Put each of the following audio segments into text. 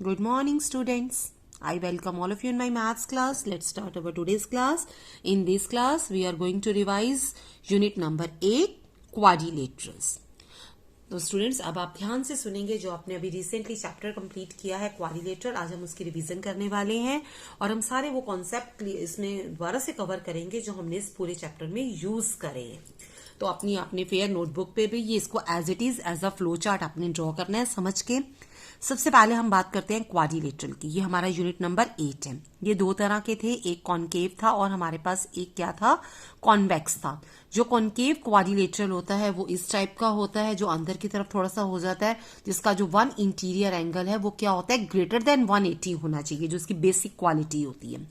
Good morning, students. I welcome all of you in my maths class. Let's start our today's class. In this class, we are going to revise unit number 8, quadrilaterals. तो students अब आप ध्यान से सुनेंगे जो आपने अभी recently chapter complete किया है क्वाड्रिलेटरल। आज हम उसकी रिवीजन करने वाले हैं और हम सारे वो कॉन्सेप्ट इसमें दोबारा से कवर करेंगे जो हमने इस पूरे चैप्टर में यूज करे हैं। तो अपनी आपने फेयर नोटबुक पे भी ये इसको as it is as a flow chart आपने ड्रॉ करना है समझ के। सबसे पहले हम बात करते हैं क्वाड्रिलेटरल की। ये हमारा यूनिट नंबर 8 है। ये दो तरह के थे, एक कॉनकेव था और हमारे पास एक क्या था, कॉन्वेक्स था। जो कॉनकेव क्वाड्रिलेटरल होता है वो इस टाइप का होता है जो अंदर की तरफ थोड़ा सा हो जाता है, जिसका जो वन इंटीरियर एंगल है वो क्या होता है, ग्रेटर देन 180 होना चाहिए, जो उसकी बेसिक क्वालिटी होती है।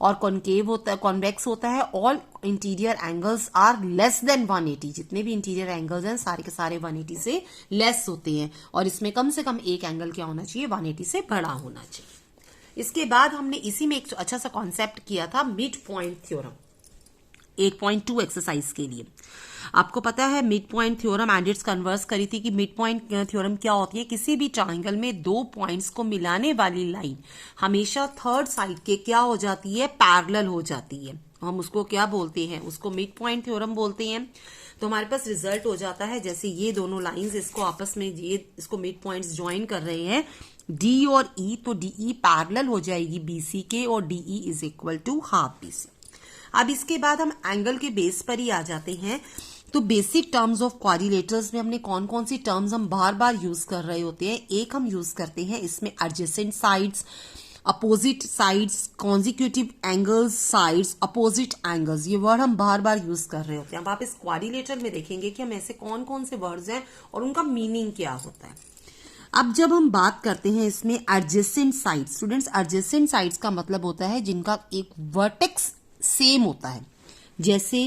और कॉनकेव होता है, कॉन्वेक्स होता है, all interior angles are less than 180। जितने भी इंटीरियर एंगल्स हैं सारे के सारे 180 से लेस होते हैं और इसमें कम से कम एक एंगल क्या होना चाहिए, 180 से बड़ा होना चाहिए। इसके बाद हमने इसी में एक अच्छा सा कॉन्सेप्ट किया था, मिड पॉइंट थ्योरम 8.2 एक्सरसाइज के लिए। आपको पता है mid point theorem and it's converse करी थी कि मिड पॉइंट थ्योरम क्या होती है, किसी भी ट्राइंगल में दो पॉइंट्स को मिलाने वाली लाइन हमेशा थर्ड साइड के क्या हो जाती है, पैरेलल हो जाती है। हम उसको क्या बोलते हैं, उसको मिड पॉइंट थ्योरम बोलते हैं। तो हमारे पास रिजल्ट हो जाता है जैसे ये दोनों लाइंस इसको आपस में इसको मिड पॉइंट्स ज्वाइन कर रहे हैं डी और ई, तो डीई पैरेलल हो जाएगी बीसी के और DE is equal to half BC. अब इसके बाद हम एंगल के बेस पर ही आ जाते हैं। तो बेसिक टर्म्स ऑफ क्वाड्रिलेटरल्स में हमने कौन कौन सी टर्म्स हम बार बार यूज कर रहे होते हैं। एक हम यूज करते हैं इसमें adjacent sides, opposite sides, consecutive angles, sides, opposite angles, ये वर्ड हम बार बार यूज कर रहे होते हैं। अब आप इस क्वाड्रिलेटरल में देखेंगे कि हम ऐसे कौन कौन से वर्ड्स हैं और उनका मीनिंग क्या होता है। अब जब हम बात करते हैं इसमें adjacent sides, students adjacent sides का मतलब होता है जिनका एक वर्टेक्स सेम होता है। जैसे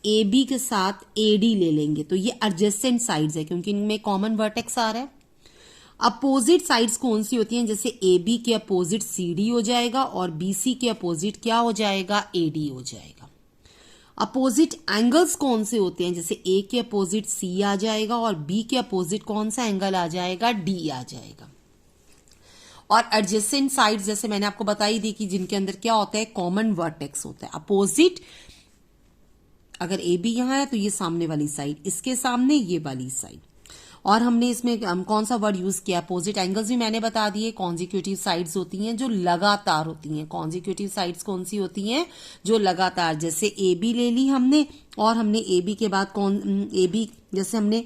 ए बी के साथ ए डी ले लेंगे तो ये एडजेसेंट साइड्स है क्योंकि इनमें कॉमन वर्टेक्स आ रहा है। अपोजिट साइड्स कौन सी होती हैं, जैसे ए बी के अपोजिट सी डी हो जाएगा और बी सी के अपोजिट क्या हो जाएगा, ए डी हो जाएगा। अपोजिट एंगल्स कौन से होते हैं, जैसे ए के अपोजिट सी आ जाएगा और बी के अपोजिट कौन सा एंगल आ जाएगा, डी आ जाएगा। और एडजेसेंट साइड्स जैसे मैंने आपको बताई दी कि जिनके अंदर क्या होता है, कॉमन वर्टेक्स होता है। अपोजिट, अगर ए बी यहां है तो ये सामने वाली साइड, इसके सामने ये वाली साइड। और हमने इसमें कौन सा वर्ड यूज किया, अपोजिट एंगल्स भी मैंने बता दिए। कॉन्जिक्यूटिव साइड्स होती हैं जो लगातार होती हैं। कॉन्जिक्यूटिव साइड्स कौन सी होती हैं, जो लगातार, जैसे ए बी ले ली हमने और हमने ए बी के बाद ए बी, जैसे हमने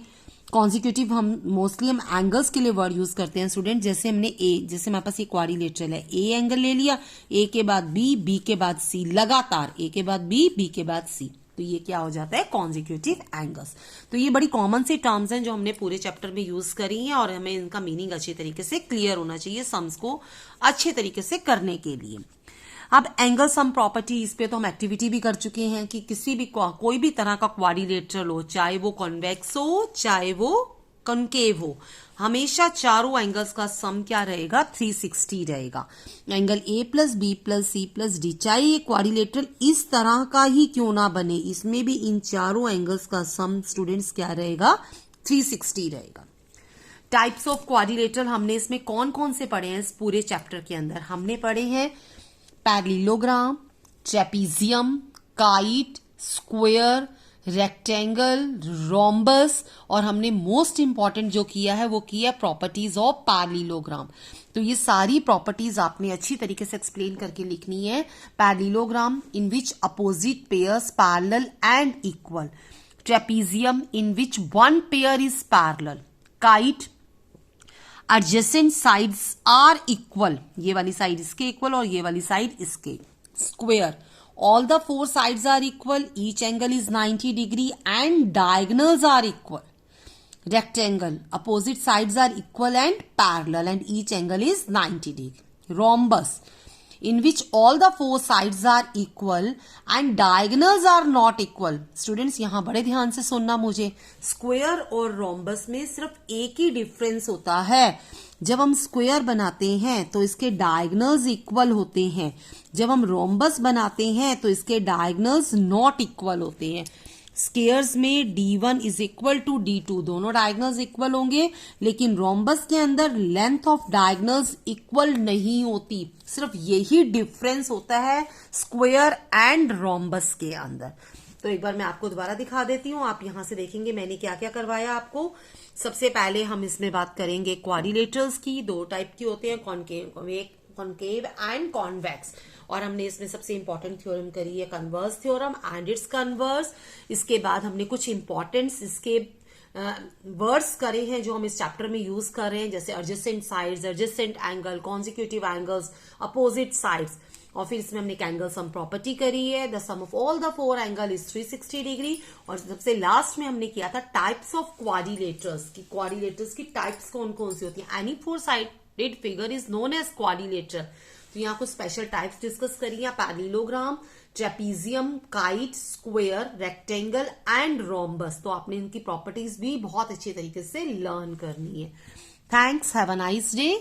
कॉन्जिक्यूटिव, हम मोस्टली हम एंगल्स के लिए वर्ड यूज करते हैं स्टूडेंट। जैसे हमने ए, जैसे हमारे पास ये क्वाड्रिलेटरल है, ए एंगल ले लिया, ए के बाद बी, बी के बाद सी, लगातार ए के बाद बी, बी के बाद सी, तो ये क्या हो जाता है, कॉन्जिक्यूटिव एंगल्स। तो ये बड़ी कॉमन सी टर्म्स हैं जो हमने पूरे चैप्टर में यूज करी हैं और हमें इनका मीनिंग अच्छे तरीके से क्लियर होना चाहिए सम्स को अच्छे तरीके से करने के लिए। अब एंगल सम प्रॉपर्टी, इस पे तो हम एक्टिविटी भी कर चुके हैं कि किसी भी कोई भी तरह का क्वाड्रिलेटरल हो, चाहे वो कॉन्वेक्स हो चाहे वो कॉनकेव हो, हमेशा चारों एंगल्स का सम क्या रहेगा, 360 रहेगा। Angle A plus B plus C plus D, चाहे ये क्वाड्रिलेटरल इस तरह का ही क्यों ना बने, इसमें भी इन चारों एंगल्स का सम स्टूडेंट्स क्या रहेगा, 360 रहेगा। टाइप्स ऑफ क्वाड्रिलेटरल हमने इसमें कौन कौन से पढ़े हैं इस पूरे चैप्टर के अंदर, हमने पढ़े हैं parallelogram, trapezium, kite, square, rectangle, rhombus, और हमने मोस्ट इंपॉर्टेंट जो किया है वो किया प्रॉपर्टीज ऑफ पैरेललोग्राम। तो ये सारी प्रॉपर्टीज आपने अच्छी तरीके से एक्सप्लेन करके लिखनी है। Parallelogram in which opposite pairs parallel and equal, trapezium in which one pair is parallel, kite adjacent sides are equal, ये वाली साइड इसके इक्वल और ये वाली साइड इसके, square all the four sides are equal, each angle is 90 degree and diagonals are equal, rectangle opposite sides are equal and parallel and each angle is 90 degree, rhombus in which all the four sides are equal and diagonals are not equal। Students यहां बड़े ध्यान से सुनना मुझे, square और rhombus में सिर्फ एक ही डिफरेंस होता है, जब हम स्क्वायर बनाते हैं तो इसके डायगोनल्स इक्वल होते हैं, जब हम रोम्बस बनाते हैं तो इसके डायगोनल्स नॉट इक्वल होते हैं। स्केयर्स में D1 is equal to D2, दोनों डायगनल्स इक्वल होंगे, लेकिन रोम्बस के अंदर लेंथ ऑफ डायगनल्स इक्वल नहीं होती। सिर्फ यही डिफरेंस होता है स्क्वायर एंड रोम्बस के अंदर। तो एक बार मैं आपको दोबारा दिखा देती हूँ, आप यहां से देखेंगे मैंने क्या क्या करवाया आपको। सबसे पहले हम इसमें बात करेंगे क्वाड्रिलेटरल्स की। दो टाइप की होते हैं, कॉनकेव एंड कॉन्वेक्स, और हमने इसमें सबसे इंपॉर्टेंट थ्योरम करी है converse theorem and it's converse. इसके बाद हमने कुछ इंपॉर्टेंट इसके वर्ड्स करे हैं जो हम इस चैप्टर में यूज कर रहे हैं, जैसे adjacent sides, adjacent angle, consecutive angles, opposite sides. और फिर इसमें हमने एंगल सम प्रॉपर्टी करी है, the sum of all the four angle is 360 degree. और सबसे लास्ट में हमने किया था टाइप्स ऑफ क्वाड्रिलेटरल्स की, क्वाड्रिलेटरल्स की टाइप्स कौन कौन सी होती है। Any four sided figure is known as quadrilateral. तो यहाँ कुछ स्पेशल टाइप्स डिस्कस करिए, parallelogram, trapezium, kite, square, rectangle and rhombus. तो आपने इनकी प्रॉपर्टीज भी बहुत अच्छे तरीके से लर्न करनी है। Thanks, have a nice day.